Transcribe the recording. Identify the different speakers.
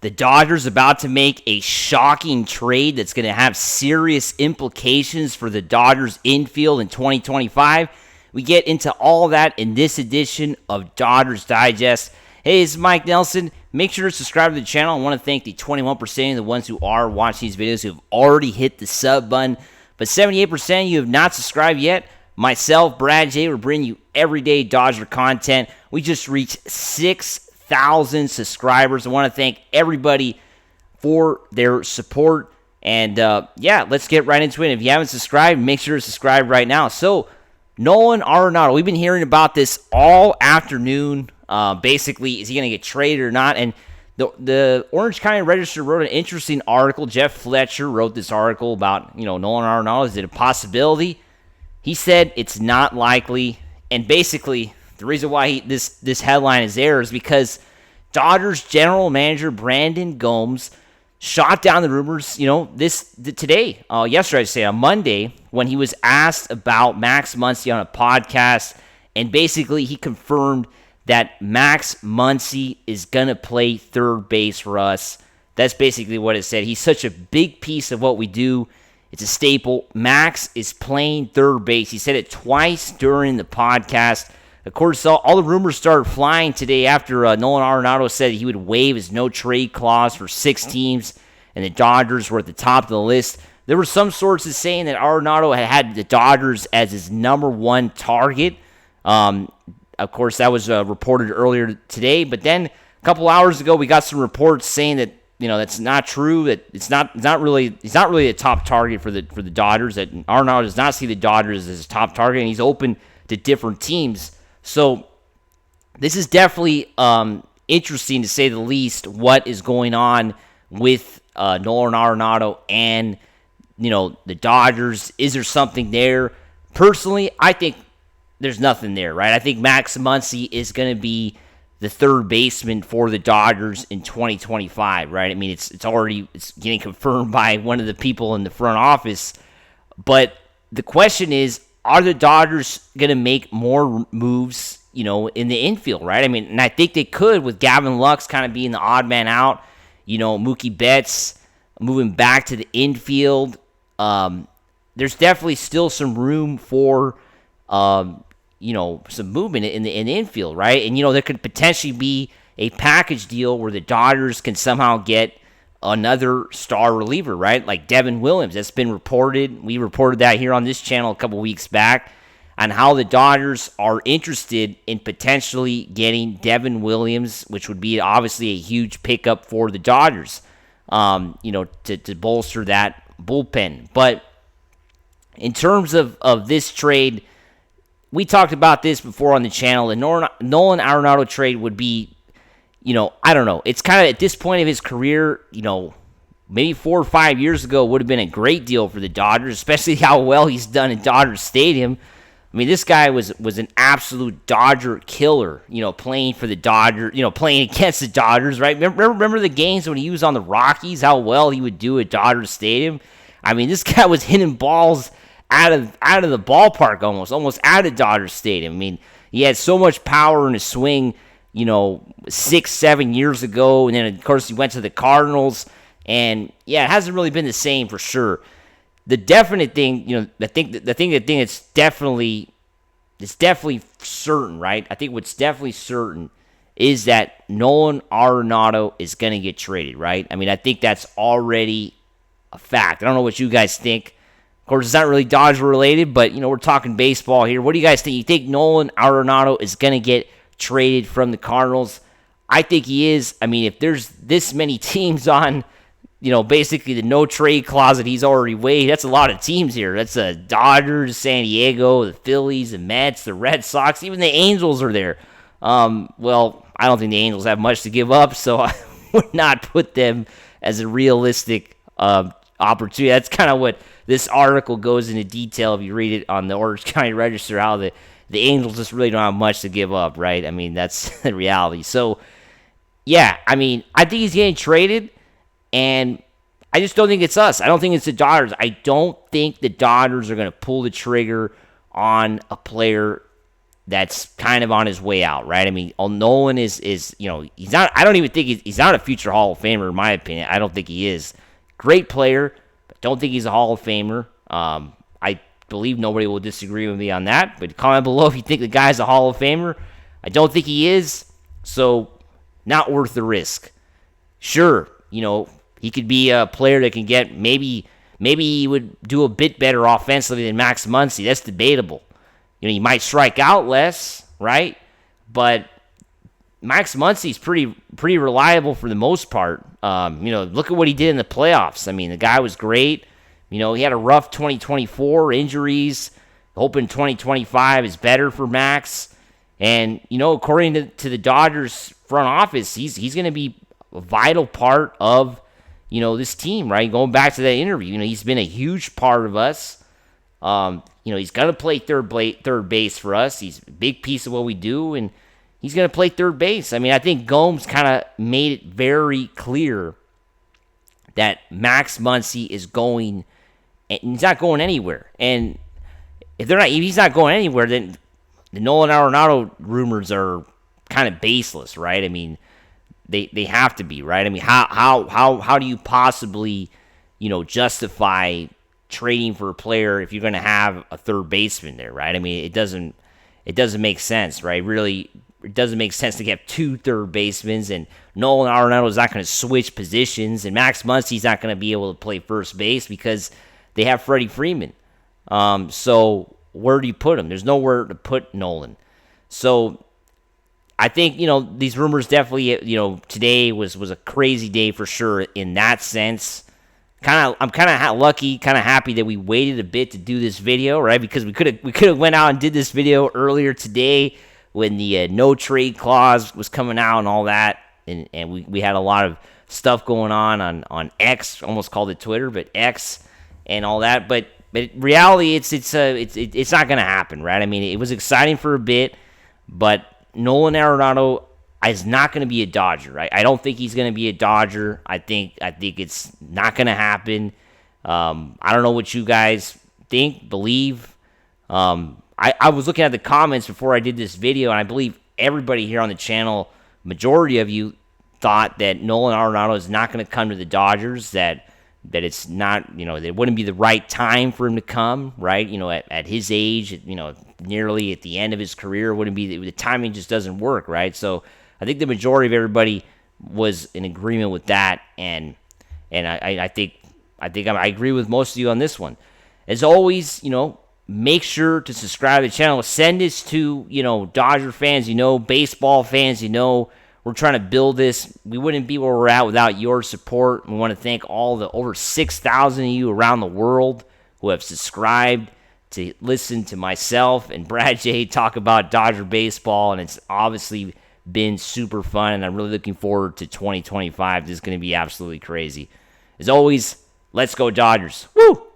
Speaker 1: The Dodgers about to make a shocking trade that's going to have serious implications for the Dodgers infield in 2025. We get into all that in this edition of Dodgers Digest. Hey, this is Mike Nelson. Make sure to subscribe to the channel. I want to thank the 21% of the ones who are watching these videos who have already hit the sub button. But 78% of you have not subscribed yet. Myself, Brad J, will bring you everyday Dodger content. We just reached 6,000 subscribers. I want to thank everybody for their support. And let's get right into it. If you haven't subscribed, make sure to subscribe right now. So, Nolan Arenado, we've been hearing about this all afternoon. Basically, is he going to get traded or not? And the Orange County Register wrote an interesting article. Jeff Fletcher wrote this article about, Nolan Arenado. Is it a possibility? He said it's not likely. And basically, the reason why this headline is there is because Dodgers general manager Brandon Gomes shot down the rumors, yesterday, I say on Monday, when he was asked about Max Muncy on a podcast, and basically he confirmed that Max Muncy is going to play third base for us. That's basically what it said. He's such a big piece of what we do. It's a staple. Max is playing third base. He said it twice during the podcast. Of course, all the rumors started flying today after Nolan Arenado said he would waive his no-trade clause for 6 teams, and the Dodgers were at the top of the list. There were some sources saying that Arenado had the Dodgers as his number one target. Of course, that was reported earlier today, but then a couple hours ago, we got some reports saying that that's not true. That he's not really a top target for the Dodgers. That Arenado does not see the Dodgers as his top target, and he's open to different teams. So this is definitely interesting, to say the least, what is going on with Nolan Arenado and the Dodgers. Is there something there? Personally, I think there's nothing there, right? I think Max Muncy is going to be the third baseman for the Dodgers in 2025, right? I mean, it's getting confirmed by one of the people in the front office. But the question is, are the Dodgers going to make more moves, in the infield, right? I mean, and I think they could, with Gavin Lux kind of being the odd man out, Mookie Betts moving back to the infield. There's definitely still some room for, some movement in the infield, right? And, there could potentially be a package deal where the Dodgers can somehow get another star reliever, right? Like Devin Williams. That's been reported. We reported that here on this channel a couple weeks back on how the Dodgers are interested in potentially getting Devin Williams, which would be obviously a huge pickup for the Dodgers, to bolster that bullpen. But in terms of this trade, we talked about this before on the channel. The Nolan Arenado trade would be, I don't know. It's kind of at this point of his career, maybe 4 or 5 years ago would have been a great deal for the Dodgers, especially how well he's done in Dodger Stadium. I mean, this guy was an absolute Dodger killer, playing for the Dodgers, playing against the Dodgers, right? Remember the games when he was on the Rockies, how well he would do at Dodger Stadium? I mean, this guy was hitting balls out of the ballpark almost out of Dodger Stadium. I mean, he had so much power in his swing, 6-7 years ago, and then of course he went to the Cardinals, and it hasn't really been the same for sure. The definite thing, I think it's definitely certain, right? I think what's definitely certain is that Nolan Arenado is going to get traded, right? I mean, I think that's already a fact. I don't know what you guys think. Of course, it's not really Dodger related, but we're talking baseball here. What do you guys think? You think Nolan Arenado is going to get traded from the Cardinals? I think he is. I mean, if there's this many teams on, basically the no trade clause that he's already waived, that's a lot of teams here. That's the Dodgers, San Diego, the Phillies, the Mets, the Red Sox, even the Angels are there. Well, I don't think the Angels have much to give up, so I would not put them as a realistic opportunity. That's kind of what this article goes into detail if you read it on the Orange County Register, how the Angels just really don't have much to give up, right? I mean, that's the reality. So, I mean, I think he's getting traded, and I just don't think it's us. I don't think it's the Dodgers. I don't think the Dodgers are going to pull the trigger on a player that's kind of on his way out, right? I mean, Nolan is he's not. I don't even think he's not a future Hall of Famer in my opinion. I don't think he is. Great player, but don't think he's a Hall of Famer. I believe nobody will disagree with me on that. But comment below if you think the guy's a Hall of Famer. I don't think he is, so not worth the risk. Sure, he could be a player that can get maybe he would do a bit better offensively than Max Muncy. That's debatable. He might strike out less, right? But Max Muncy's pretty reliable for the most part. Look at what he did in the playoffs. I mean, the guy was great. He had a rough 2024, injuries. Hoping 2025 is better for Max. And, according to the Dodgers front office, he's going to be a vital part of, this team, right? Going back to that interview, he's been a huge part of us. He's going to play third base for us. He's a big piece of what we do, and he's going to play third base. I mean, I think Gomes kind of made it very clear that Max Muncy is going, and he's not going anywhere. And if he's not going anywhere, then the Nolan Arenado rumors are kind of baseless, right? I mean, they have to be, right? I mean, how do you possibly, justify trading for a player if you're going to have a third baseman there, right? I mean, it doesn't make sense, right? Really, it doesn't make sense to get two third basemen, and Nolan Arenado is not going to switch positions, and Max Muncy's not going to be able to play first base because they have Freddie Freeman. So where do you put him? There's nowhere to put Nolan. So I think, these rumors definitely, today was a crazy day for sure in that sense. I'm kind of lucky, kind of happy that we waited a bit to do this video, right? Because we could have went out and did this video earlier today when the no trade clause was coming out and all that, and we had a lot of stuff going on X, almost called it Twitter, but X and all that. But reality, it's not going to happen, right? I mean, it was exciting for a bit, but Nolan Arenado is not going to be a Dodger, right? I don't think he's going to be a Dodger. I think it's not going to happen. I don't know what you guys think, believe. I was looking at the comments before I did this video, and I believe everybody here on the channel, majority of you, thought that Nolan Arenado is not going to come to the Dodgers, that it's not, that it wouldn't be the right time for him to come, right? At his age, nearly at the end of his career, wouldn't be, the timing just doesn't work, right? So I think the majority of everybody was in agreement with that, and I think I agree with most of you on this one. As always, make sure to subscribe to the channel. Send this to, Dodger fans, baseball fans, we're trying to build this. We wouldn't be where we're at without your support. We want to thank all the over 6,000 of you around the world who have subscribed to listen to myself and Brad J talk about Dodger baseball, and it's obviously been super fun, and I'm really looking forward to 2025. This is going to be absolutely crazy. As always, let's go Dodgers. Woo!